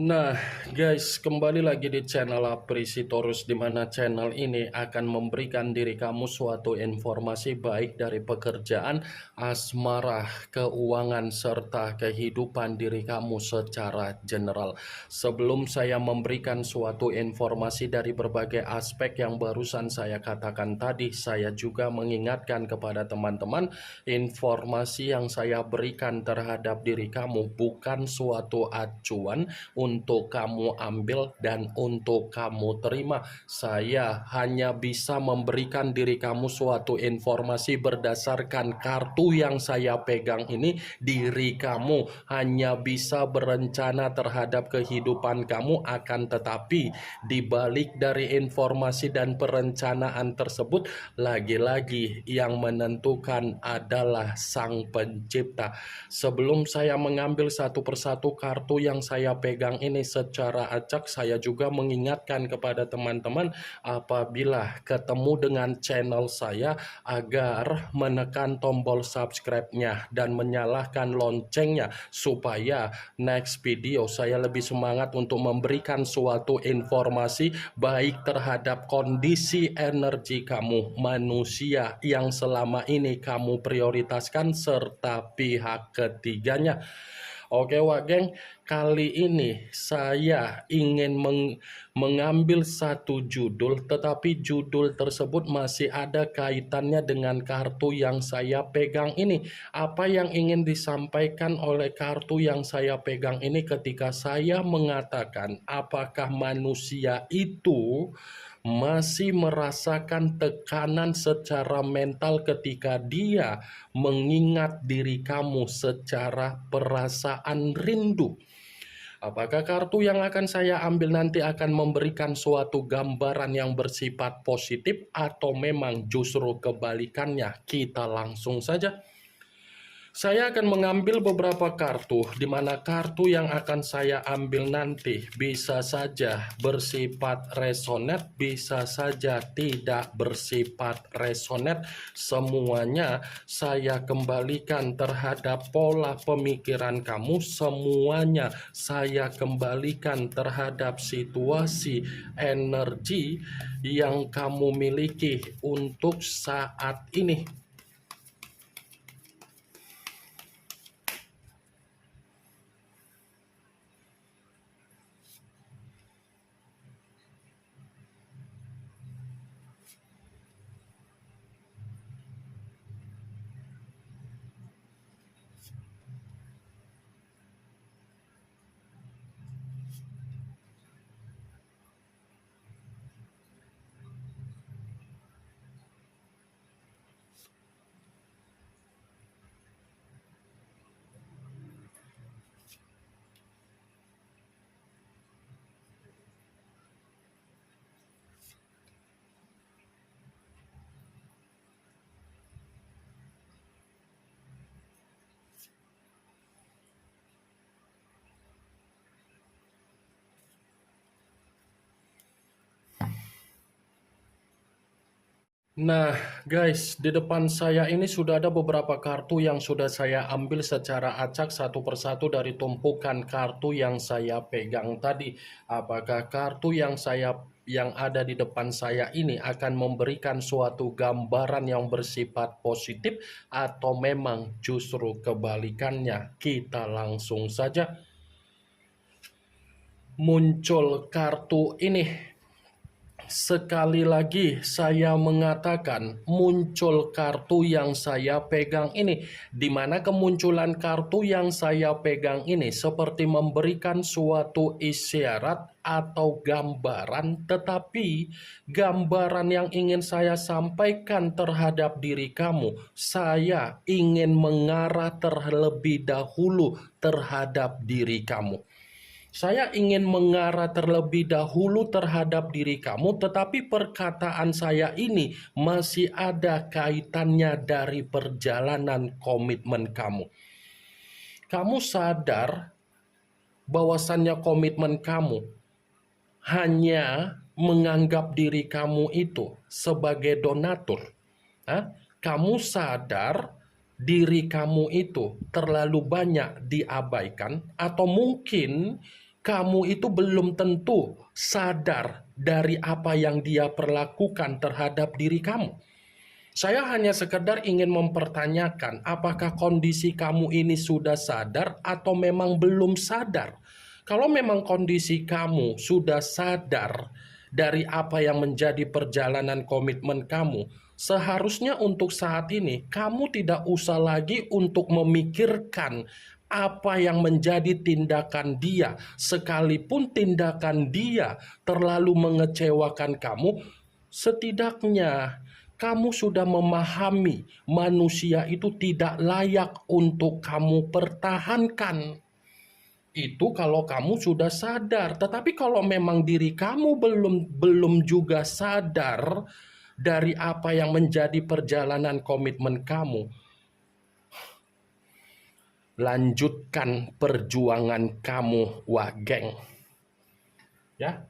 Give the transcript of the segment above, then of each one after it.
Nah, guys, kembali lagi di channel Aprisitorus, di mana channel ini akan memberikan diri kamu suatu informasi baik dari pekerjaan, asmara, keuangan, serta kehidupan diri kamu secara general. Sebelum saya memberikan suatu informasi dari berbagai aspek yang barusan saya katakan tadi, saya juga mengingatkan kepada teman-teman, informasi yang saya berikan terhadap diri kamu bukan suatu acuan untuk kamu ambil dan untuk kamu terima. Saya hanya bisa memberikan diri kamu suatu informasi berdasarkan kartu yang saya pegang ini. Diri kamu hanya bisa berencana terhadap kehidupan kamu, akan tetapi dibalik dari informasi dan perencanaan tersebut, lagi-lagi yang menentukan adalah Sang Pencipta. Sebelum saya mengambil satu persatu kartu yang saya pegang ini secara acak, saya juga mengingatkan kepada teman-teman apabila ketemu dengan channel saya agar menekan tombol subscribe-nya dan menyalakan loncengnya supaya next video saya lebih semangat untuk memberikan suatu informasi baik terhadap kondisi energi kamu, manusia yang selama ini kamu prioritaskan, serta pihak ketiganya. Oke Wak Geng, kali ini saya ingin mengambil satu judul, tetapi judul tersebut masih ada kaitannya dengan kartu yang saya pegang ini. Apa yang ingin disampaikan oleh kartu yang saya pegang ini ketika saya mengatakan apakah manusia itu masih merasakan tekanan secara mental ketika dia mengingat diri kamu secara perasaan rindu. Apakah kartu yang akan saya ambil nanti akan memberikan suatu gambaran yang bersifat positif atau memang justru kebalikannya? Kita langsung saja. Saya akan mengambil beberapa kartu, di mana kartu yang akan saya ambil nanti bisa saja bersifat resonate, bisa saja tidak bersifat resonate. Semuanya saya kembalikan terhadap pola pemikiran kamu, semuanya saya kembalikan terhadap situasi energi yang kamu miliki untuk saat ini. Nah guys, di depan saya ini sudah ada beberapa kartu yang sudah saya ambil secara acak satu persatu dari tumpukan kartu yang saya pegang tadi. Apakah kartu yang ada di depan saya ini akan memberikan suatu gambaran yang bersifat positif atau memang justru kebalikannya? Kita langsung saja. Muncul kartu ini. Sekali lagi saya mengatakan muncul kartu yang saya pegang ini, di mana kemunculan kartu yang saya pegang ini seperti memberikan suatu isyarat atau gambaran, tetapi gambaran yang ingin saya sampaikan terhadap diri kamu, saya ingin mengarah terlebih dahulu terhadap diri kamu. Saya ingin mengarah terlebih dahulu terhadap diri kamu, tetapi perkataan saya ini masih ada kaitannya dari perjalanan komitmen kamu. Kamu sadar bahwasannya komitmen kamu hanya menganggap diri kamu itu sebagai donatur. Kamu sadar diri kamu itu terlalu banyak diabaikan, atau mungkin kamu itu belum tentu sadar dari apa yang dia perlakukan terhadap diri kamu. Saya hanya sekedar ingin mempertanyakan, apakah kondisi kamu ini sudah sadar atau memang belum sadar? Kalau memang kondisi kamu sudah sadar dari apa yang menjadi perjalanan komitmen kamu, seharusnya untuk saat ini kamu tidak usah lagi untuk memikirkan apa yang menjadi tindakan dia, sekalipun tindakan dia terlalu mengecewakan kamu. Setidaknya kamu sudah memahami manusia itu tidak layak untuk kamu pertahankan. Itu kalau kamu sudah sadar. Tetapi kalau memang diri kamu belum juga sadar dari apa yang menjadi perjalanan komitmen kamu, lanjutkan perjuangan kamu, wah geng. Ya.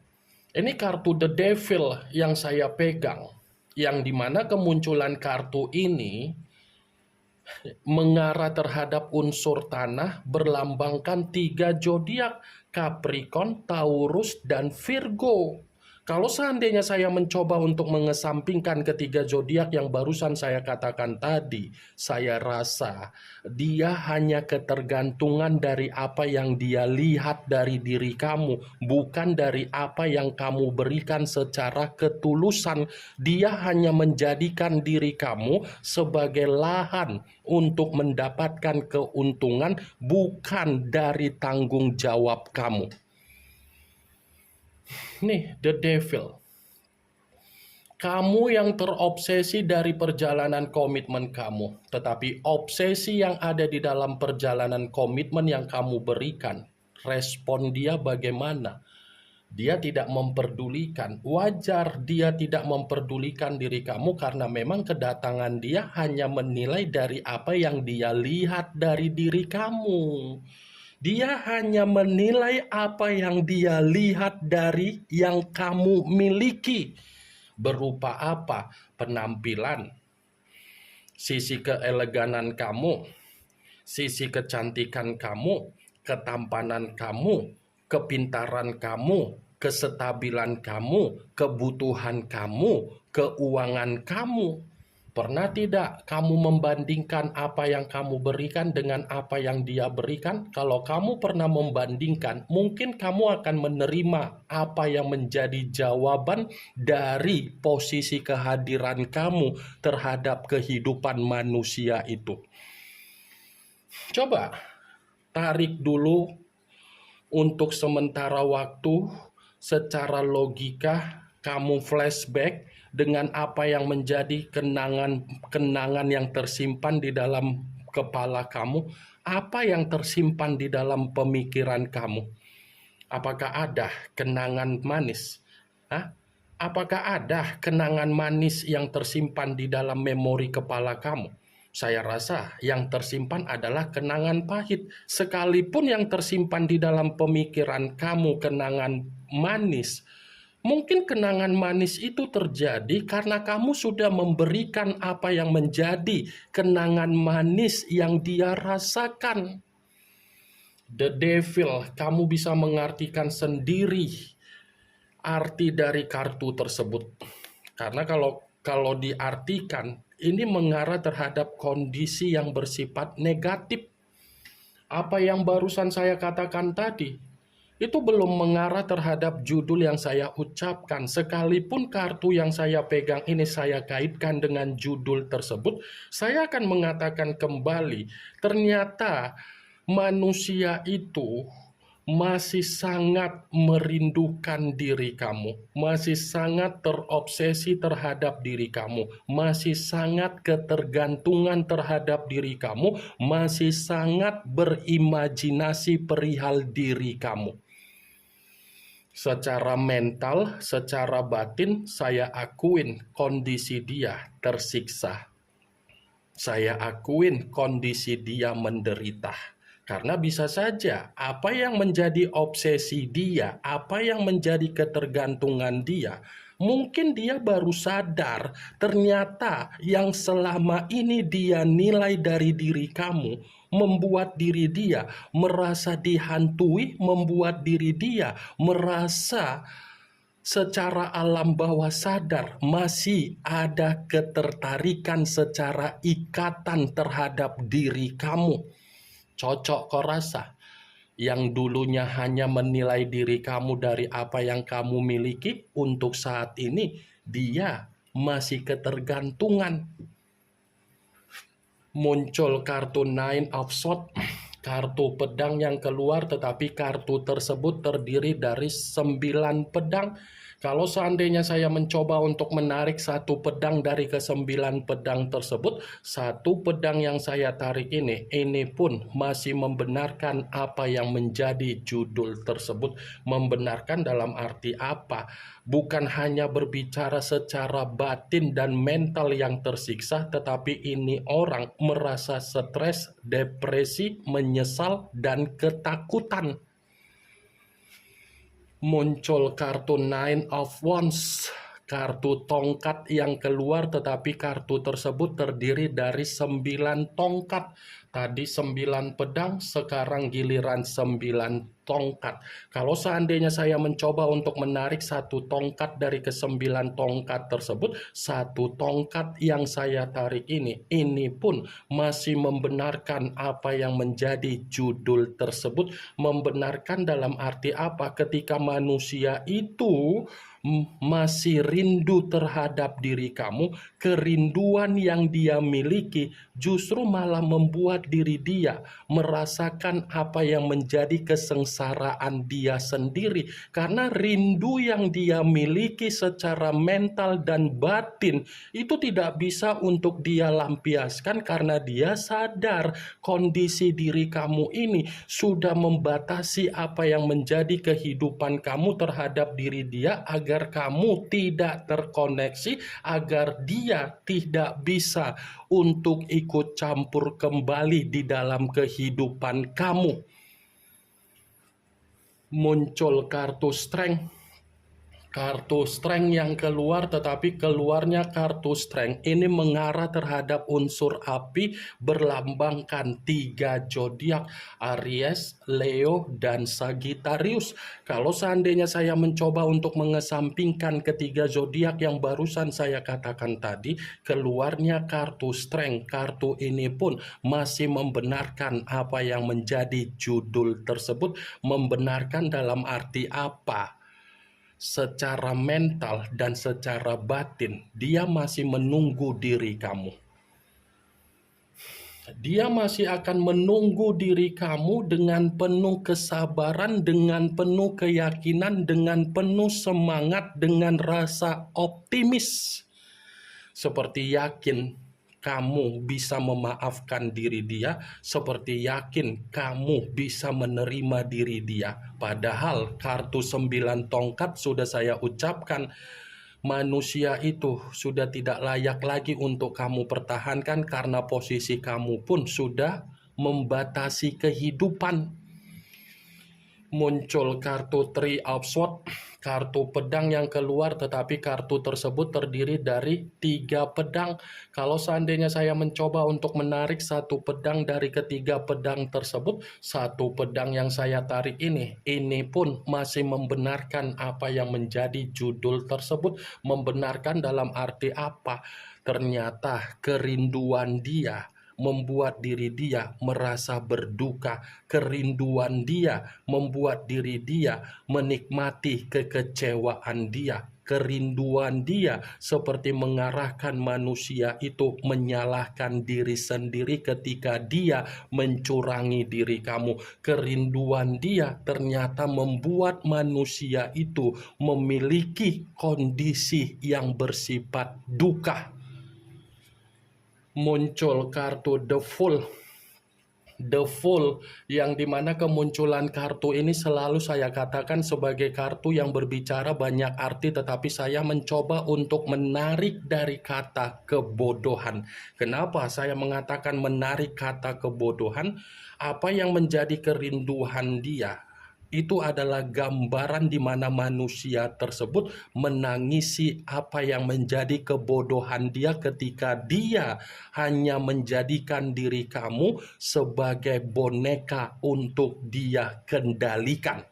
Ini kartu The Devil yang saya pegang, yang dimana kemunculan kartu ini mengarah terhadap unsur tanah berlambangkan 3 zodiak, Capricorn, Taurus, dan Virgo. Kalau seandainya saya mencoba untuk mengesampingkan ketiga zodiak yang barusan saya katakan tadi, saya rasa dia hanya ketergantungan dari apa yang dia lihat dari diri kamu, bukan dari apa yang kamu berikan secara ketulusan. Dia hanya menjadikan diri kamu sebagai lahan untuk mendapatkan keuntungan, bukan dari tanggung jawab kamu. Nih, The Devil. Kamu yang terobsesi dari perjalanan komitmen kamu, tetapi obsesi yang ada di dalam perjalanan komitmen yang kamu berikan, respon dia bagaimana? Dia tidak memperdulikan. Wajar dia tidak memperdulikan diri kamu karena memang kedatangan dia hanya menilai dari apa yang dia lihat dari diri kamu. Dia hanya menilai apa yang dia lihat dari yang kamu miliki. Berupa apa? Penampilan, sisi keeleganan kamu, sisi kecantikan kamu, ketampanan kamu, kepintaran kamu, kesetabilan kamu, kebutuhan kamu, keuangan kamu. Pernah tidak kamu membandingkan apa yang kamu berikan dengan apa yang dia berikan? Kalau kamu pernah membandingkan, mungkin kamu akan menerima apa yang menjadi jawaban dari posisi kehadiran kamu terhadap kehidupan manusia itu. Coba tarik dulu untuk sementara waktu, secara logika kamu flashback dengan apa yang menjadi kenangan yang tersimpan di dalam kepala kamu, apa yang tersimpan di dalam pemikiran kamu. Apakah ada kenangan manis? Hah? Apakah ada kenangan manis yang tersimpan di dalam memori kepala kamu? Saya rasa yang tersimpan adalah kenangan pahit. Sekalipun yang tersimpan di dalam pemikiran kamu kenangan manis, mungkin kenangan manis itu terjadi karena kamu sudah memberikan apa yang menjadi kenangan manis yang dia rasakan. The Devil, kamu bisa mengartikan sendiri arti dari kartu tersebut. Karena kalau diartikan, ini mengarah terhadap kondisi yang bersifat negatif. Apa yang barusan saya katakan tadi, itu belum mengarah terhadap judul yang saya ucapkan. Sekalipun kartu yang saya pegang ini saya kaitkan dengan judul tersebut, saya akan mengatakan kembali, ternyata manusia itu masih sangat merindukan diri kamu, masih sangat terobsesi terhadap diri kamu, masih sangat ketergantungan terhadap diri kamu, masih sangat berimajinasi perihal diri kamu. Secara mental, secara batin, saya akuin kondisi dia tersiksa. Saya akuin kondisi dia menderita. Karena bisa saja apa yang menjadi obsesi dia, apa yang menjadi ketergantungan dia, Mungkin dia baru sadar ternyata yang selama ini dia nilai dari diri kamu membuat diri dia merasa dihantui, membuat diri dia merasa secara alam bawah sadar masih ada ketertarikan secara ikatan terhadap diri kamu. Cocok kau rasa? Yang dulunya hanya menilai diri kamu dari apa yang kamu miliki, untuk saat ini dia masih ketergantungan. Muncul kartu Nine of Swords, kartu pedang yang keluar, tetapi kartu tersebut terdiri dari 9 pedang. Kalau seandainya saya mencoba untuk menarik satu pedang dari ke-9 pedang tersebut, satu pedang yang saya tarik ini pun masih membenarkan apa yang menjadi judul tersebut. Membenarkan dalam arti apa? Bukan hanya berbicara secara batin dan mental yang tersiksa, tetapi ini orang merasa stres, depresi, menyesal, dan ketakutan. Muncul kartu Nine of Wands, kartu tongkat yang keluar, tetapi kartu tersebut terdiri dari 9 tongkat. Tadi 9 pedang, sekarang giliran 9 tongkat. Kalau seandainya saya mencoba untuk menarik satu tongkat dari ke-9 tongkat tersebut, satu tongkat yang saya tarik ini pun masih membenarkan apa yang menjadi judul tersebut. Membenarkan dalam arti apa? Ketika manusia itu masih rindu terhadap diri kamu, kerinduan yang dia miliki justru malah membuat diri dia merasakan apa yang menjadi kesengsaraan dia sendiri, karena rindu yang dia miliki secara mental dan batin itu tidak bisa untuk dia lampiaskan, karena dia sadar kondisi diri kamu ini sudah membatasi apa yang menjadi kehidupan kamu terhadap diri dia, agar kamu tidak terkoneksi, agar dia tidak bisa untuk ikut campur kembali di dalam kehidupan kamu. Muncul kartu Strength. Kartu Strength yang keluar, tetapi keluarnya kartu Strength ini mengarah terhadap unsur api, berlambangkan 3 zodiak, Aries, Leo, dan Sagittarius. Kalau seandainya saya mencoba untuk mengesampingkan ketiga zodiak yang barusan saya katakan tadi, keluarnya kartu Strength. Kartu ini pun masih membenarkan apa yang menjadi judul tersebut. Membenarkan dalam arti apa? Secara mental dan secara batin, dia masih menunggu diri kamu. Dia masih akan menunggu diri kamu dengan penuh kesabaran, dengan penuh keyakinan, dengan penuh semangat, dengan rasa optimis. Seperti yakin kamu bisa memaafkan diri dia, seperti yakin kamu bisa menerima diri dia. Padahal kartu 9 tongkat sudah saya ucapkan, manusia itu sudah tidak layak lagi untuk kamu pertahankan, karena posisi kamu pun sudah membatasi kehidupan. Muncul kartu Three of Swords, kartu pedang yang keluar, tetapi kartu tersebut terdiri dari 3 pedang. Kalau seandainya saya mencoba untuk menarik satu pedang dari ketiga pedang tersebut, satu pedang yang saya tarik ini pun masih membenarkan apa yang menjadi judul tersebut. Membenarkan dalam arti apa? Ternyata kerinduan dia membuat diri dia merasa berduka. Kerinduan dia membuat diri dia menikmati kekecewaan dia. Kerinduan dia seperti mengarahkan manusia itu menyalahkan diri sendiri ketika dia mencurangi diri kamu. Kerinduan dia ternyata membuat manusia itu memiliki kondisi yang bersifat duka. Muncul kartu The Fool. The Fool, yang dimana kemunculan kartu ini selalu saya katakan sebagai kartu yang berbicara banyak arti, tetapi saya mencoba untuk menarik dari kata kebodohan. Kenapa saya mengatakan menarik kata kebodohan? Apa yang menjadi kerinduan dia? itu adalah gambaran di mana manusia tersebut menangisi apa yang menjadi kebodohan dia ketika dia hanya menjadikan diri kamu sebagai boneka untuk dia kendalikan.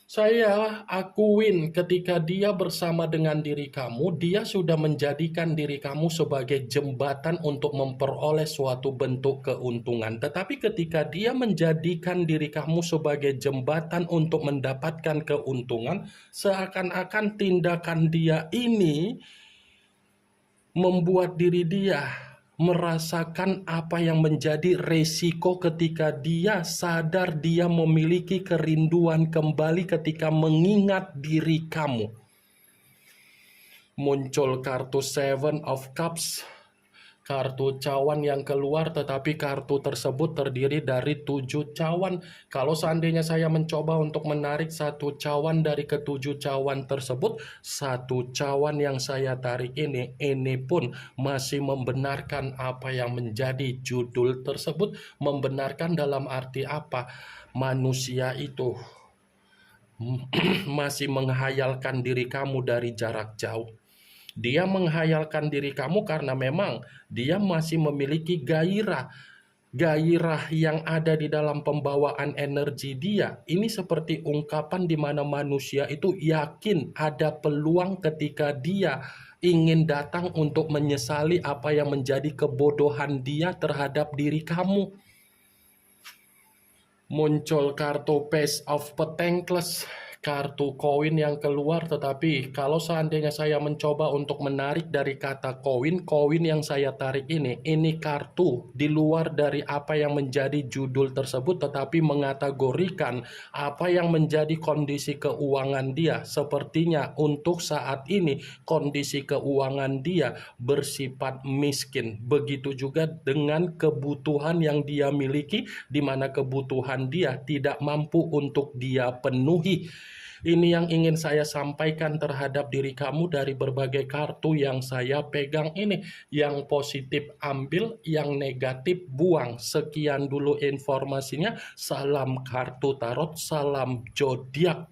Saya akuin ketika dia bersama dengan diri kamu, dia sudah menjadikan diri kamu sebagai jembatan untuk memperoleh suatu bentuk keuntungan. Tetapi ketika dia menjadikan diri kamu sebagai jembatan untuk mendapatkan keuntungan, seakan-akan tindakan dia ini membuat diri dia merasakan apa yang menjadi resiko ketika dia sadar dia memiliki kerinduan kembali ketika mengingat diri kamu. Muncul kartu Seven of Cups, kartu cawan yang keluar, tetapi kartu tersebut terdiri dari 7 cawan. Kalau seandainya saya mencoba untuk menarik satu cawan dari ketujuh cawan tersebut, satu cawan yang saya tarik ini pun masih membenarkan apa yang menjadi judul tersebut. Membenarkan dalam arti apa? Manusia itu masih menghayalkan diri kamu dari jarak jauh. Dia menghayalkan diri kamu karena memang dia masih memiliki gairah. Gairah yang ada di dalam pembawaan energi dia. Ini seperti ungkapan di mana manusia itu yakin ada peluang ketika dia ingin datang untuk menyesali apa yang menjadi kebodohan dia terhadap diri kamu. Muncul kartu Page of Pentacles, kartu koin yang keluar, tetapi kalau seandainya saya mencoba untuk menarik dari kata koin yang saya tarik ini kartu di luar dari apa yang menjadi judul tersebut, tetapi mengategorikan apa yang menjadi kondisi keuangan dia. Sepertinya untuk saat ini kondisi keuangan dia bersifat miskin. Begitu juga dengan kebutuhan yang dia miliki, di mana kebutuhan dia tidak mampu untuk dia penuhi. Ini yang ingin saya sampaikan terhadap diri kamu dari berbagai kartu yang saya pegang ini. Yang positif ambil, yang negatif buang. Sekian dulu informasinya. Salam kartu tarot, salam zodiak.